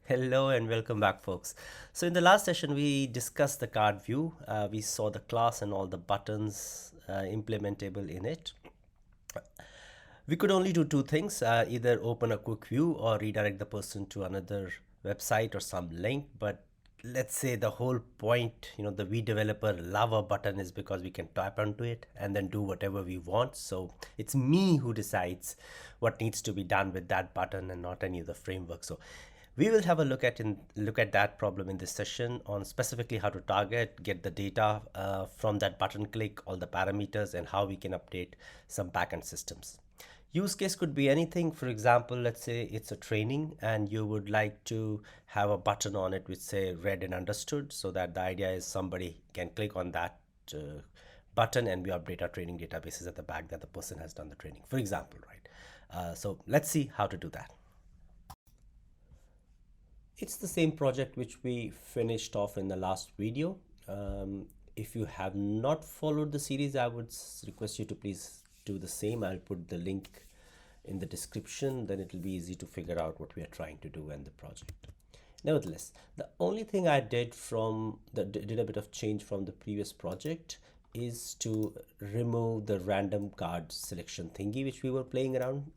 Hello and welcome back, folks. So, in the last session, we discussed the card view. We saw the class and all the buttons implementable in it. We could only do two things, either open a quick view or redirect the person to another website or some link. But let's say the whole point, the V developer love a button is because we can tap onto it and then do whatever we want. So it's me who decides what needs to be done with that button and not any of the framework. So we will have a look at that problem in this session on specifically how to target, get the data from that button click, all the parameters, and how we can update some backend systems. Use case could be anything. For example, let's say it's a training and you would like to have a button on it which say read and understood, so that the idea is somebody can click on that button and we update our training databases at the back that the person has done the training, for example, right? So let's see how to do that. It's the same project which we finished off in the last video. If you have not followed the series, I would request you to please do the same. I'll put the link in the description, then it will be easy to figure out what we are trying to do in the project. Nevertheless, the only thing I did did a bit of change from the previous project is to remove the random card selection thingy which we were playing around.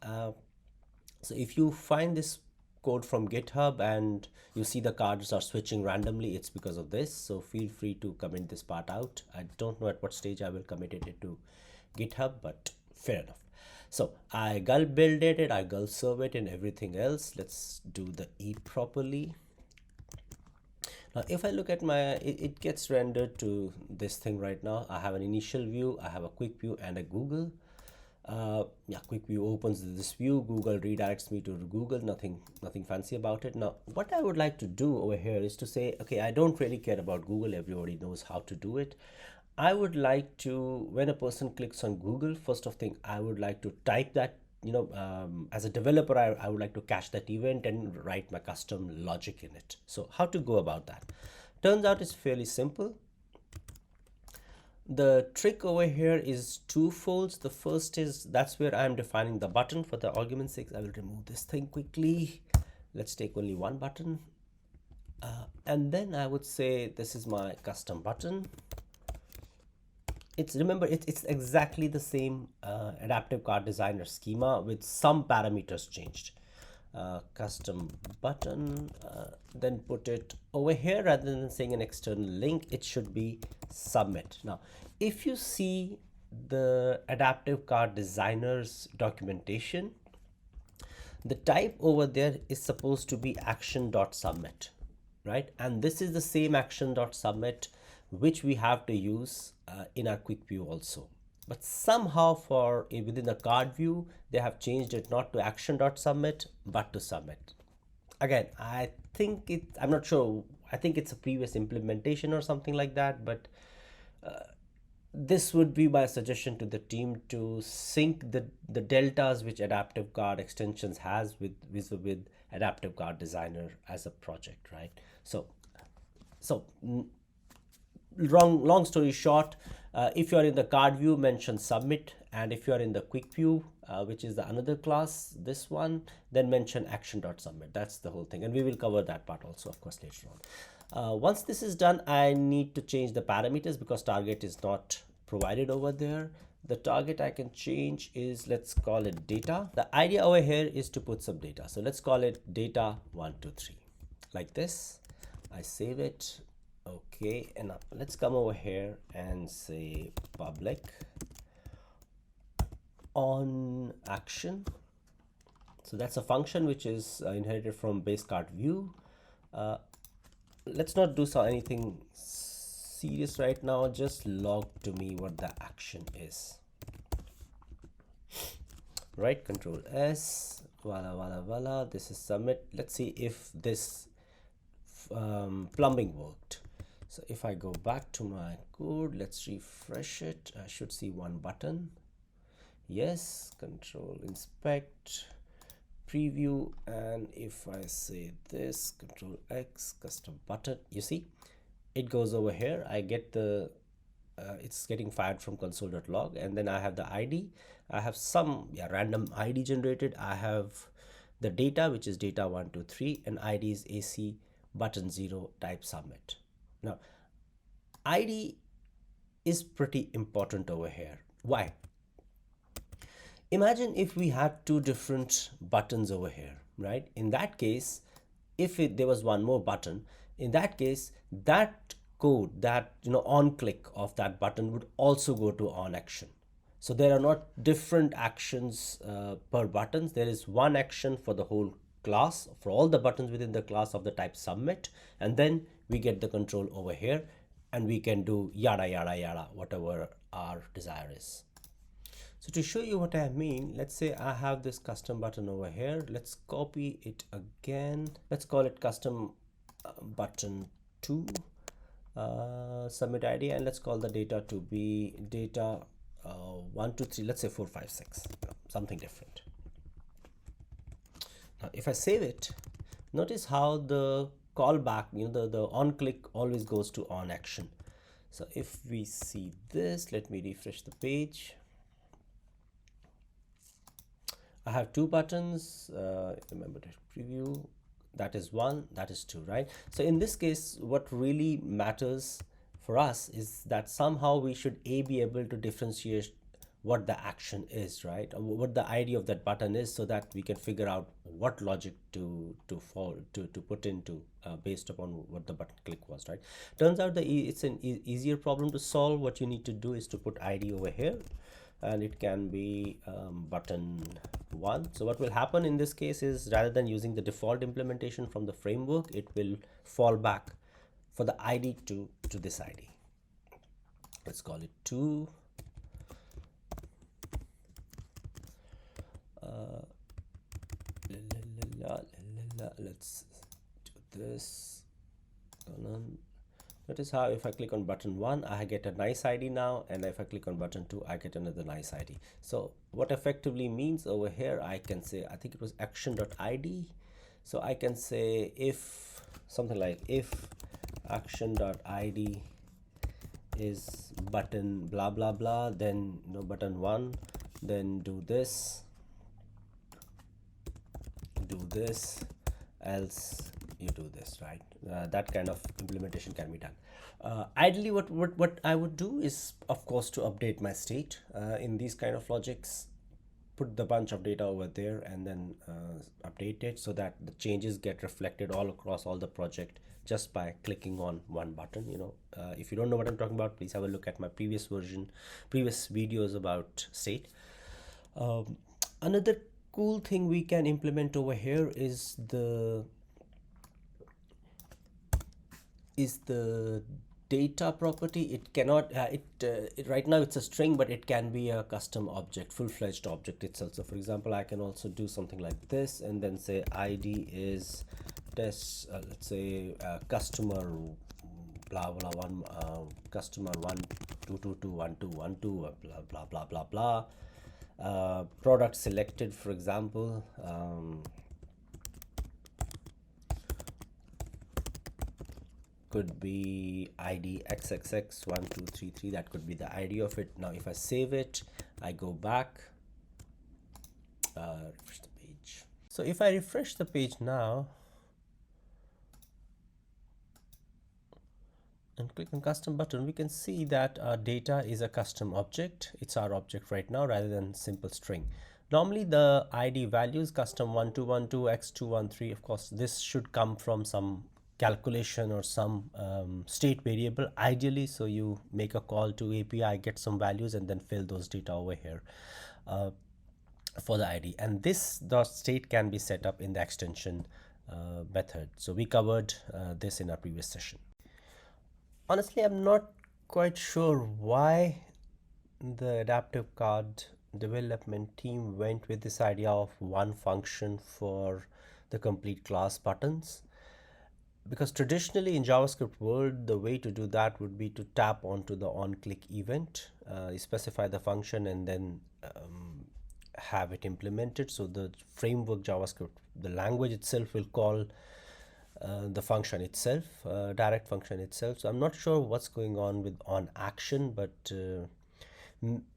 So if you find this code from GitHub and you see the cards are switching randomly, it's because of this. So feel free to comment this part out. I don't know at what stage I will commit it to GitHub, but fair enough. So I gulp builded it, I gulp serve it and everything else. Let's do the E properly. Now if I look at it gets rendered to this thing right now. I have an initial view, I have a quick view and a Google. Quick view opens this view. Google redirects me to Google. Nothing fancy about it. Now what I would like to do over here is to say, okay, I don't really care about Google, everybody knows how to do it. I would like to, when a person clicks on Google, first of thing, I would like to type that, as a developer, I would like to cache that event and write my custom logic in it. So how to go about that? Turns out it's fairly simple. The trick over here is twofold. The first is, that's where I'm defining the button. For the argument's sake, I will remove this thing quickly. Let's take only one button. And then I would say this is my custom button. Remember, it's exactly the same adaptive card designer schema with some parameters changed. Custom button, then put it over here. Rather than saying an external link, it should be submit. Now if you see the adaptive card designer's documentation, the type over there is supposed to be action.submit, right? And this is the same action.submit which we have to use in our quick view also. But somehow within the card view, they have changed it not to action.submit, but to submit. Again, I'm not sure. I think it's a previous implementation or something like that, but this would be my suggestion to the team to sync the deltas which adaptive card extensions has with adaptive card designer as a project, right? So long story short, if you are in the card view, mention submit, and if you are in the quick view, which is the another class, this one, then mention action.submit. That's the whole thing, and we will cover that part also, of course, later on. Once this is done, I need to change the parameters because target is not provided over there. The target I can change is, let's call it data. The idea over here is to put some data, so let's call it data 123 like this. I save it. Okay, and now let's come over here and say public on action. So that's a function which is inherited from base card view. Let's not do anything serious right now, just log to me what the action is, right? Control S, voila, this is submit. Let's see if this plumbing worked. So if I go back to my code, let's refresh it. I should see one button. Yes, control inspect, preview, and if I say this, control X, custom button, you see it goes over here. I get the it's getting fired from console.log, and then I have the ID. I have some random ID generated. I have the data, which is data 123, and ID is AC button 0 type submit. Now, ID is pretty important over here. Why? Imagine if we had two different buttons over here, right? In that case, if there was one more button, in that case, that code, that on click of that button would also go to on action. So there are not different actions per buttons. There is one action for the whole class, for all the buttons within the class of the type submit, and then we get the control over here, and we can do yada yada yada, whatever our desire is. So to show you what I mean, let's say I have this custom button over here. Let's copy it again. Let's call it custom button 2 submit ID, and let's call the data to be data 1 2 3, let's say 4 5 6, something different. Now if I save it, notice how the callback, the on click always goes to on action. So if we see this, let me refresh the page. I have two buttons. Remember to preview. That is 1, that is 2, right? So in this case, what really matters for us is that somehow we should be able to differentiate what the action is, right? Or what the ID of that button is, so that we can figure out what logic to put into based upon what the button click was, right? Turns out it's an easier problem to solve. What you need to do is to put ID over here, and it can be button 1. So what will happen in this case is, rather than using the default implementation from the framework, it will fall back for the ID to this ID. Let's call it 2. Let's do this. Notice how if I click on button 1, I get a nice ID now, and if I click on button 2, I get another nice ID. So what effectively means over here, I can say, I think it was action.id. So I can say if something like if action.id is button blah blah blah, then button 1, then do this, else you do this, right? That kind of implementation can be done. Ideally, what I would do is, of course, to update my state in these kind of logics, put the bunch of data over there, and then update it so that the changes get reflected all across all the project just by clicking on one button. If you don't know what I'm talking about, please have a look at my previous videos about state. Another cool thing we can implement over here is the data property. It cannot right now it's a string, but it can be a custom object, full-fledged object itself. So for example, I can also do something like this, and then say ID is test, let's say customer blah blah one, customer 1222121 blah blah blah blah blah. Product selected, for example, could be ID XXX1233. That could be the ID of it. Now if I save it, I go back, refresh the page. So if I refresh the page now and click on custom button, we can see that our data is a custom object. It's our object right now rather than simple string. Normally the ID values custom 1212 x213, of course this should come from some calculation or some state variable ideally. So you make a call to API, get some values, and then fill those data over here for the ID. And this state can be set up in the extension method. So we covered this in our previous session. Honestly, I'm not quite sure why the adaptive card development team went with this idea of one function for the complete class buttons, because traditionally in JavaScript world, the way to do that would be to tap onto the on-click event, specify the function, and then have it implemented. So the framework JavaScript, the language itself, will call the function itself, direct function itself. So I'm not sure what's going on with on action, but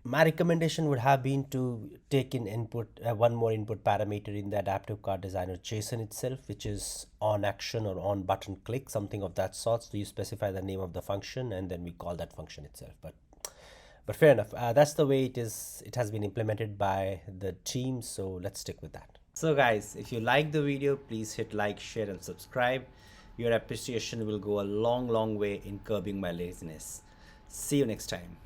My recommendation would have been to take in input one more input parameter in the adaptive card designer JSON itself, which is on action or on button click, something of that sort. So you specify the name of the function and then we call that function itself. But fair enough. That's the way it is. It has been implemented by the team. So let's stick with that. So guys, if you like the video, please hit like, share and subscribe. Your appreciation will go a long way in curbing my laziness. See you next time.